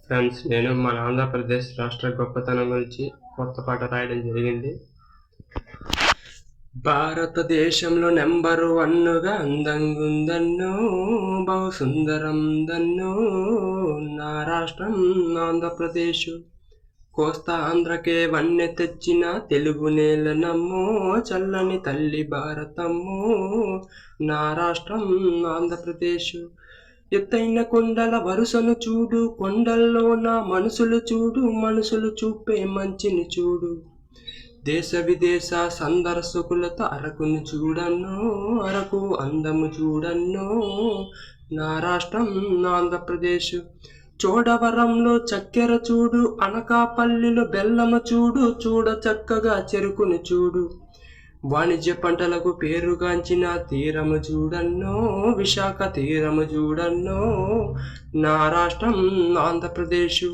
Friends, నేను మన ఆంధ్రప్రదేశ్ రాష్ట్ర గొప్పతనం గురించి కొత్త పాట రాయడం జరిగింది. భారతదేశంలో నెంబరు వన్నుగా అందంగుందన్నో, బహు సుందరం దన్నో నా రాష్ట్రం ఆంధ్రప్రదేశ్. కోస్తా ఆంధ్రకే వన్నె తెచ్చిన తెలుగు నేల నమ్మో, చల్లని తల్లి భారతమ్మో నా రాష్ట్రం ఆంధ్రప్రదేశ్. ఎత్తైన కొండల వరుసను చూడు, కొండల్లో నా మనుషులు చూడు, మనుషులు చూపే మంచిని చూడు. దేశ విదేశ సందర్శకులతో అరకును చూడన్నో, అరకు అందము చూడన్నో నా రాష్ట్రం ఆంధ్రప్రదేశ్. చోడవరంలో చక్కెర చూడు, అనకాపల్లిలో బెల్లము చూడు, చూడ చక్కగా చెరుకును చూడు. వాణిజ్య పంటలకు పేరుగాంచిన తీరము చూడన్నో, విశాఖ తీరము చూడన్నో నా రాష్ట్రం ఆంధ్రప్రదేశ్.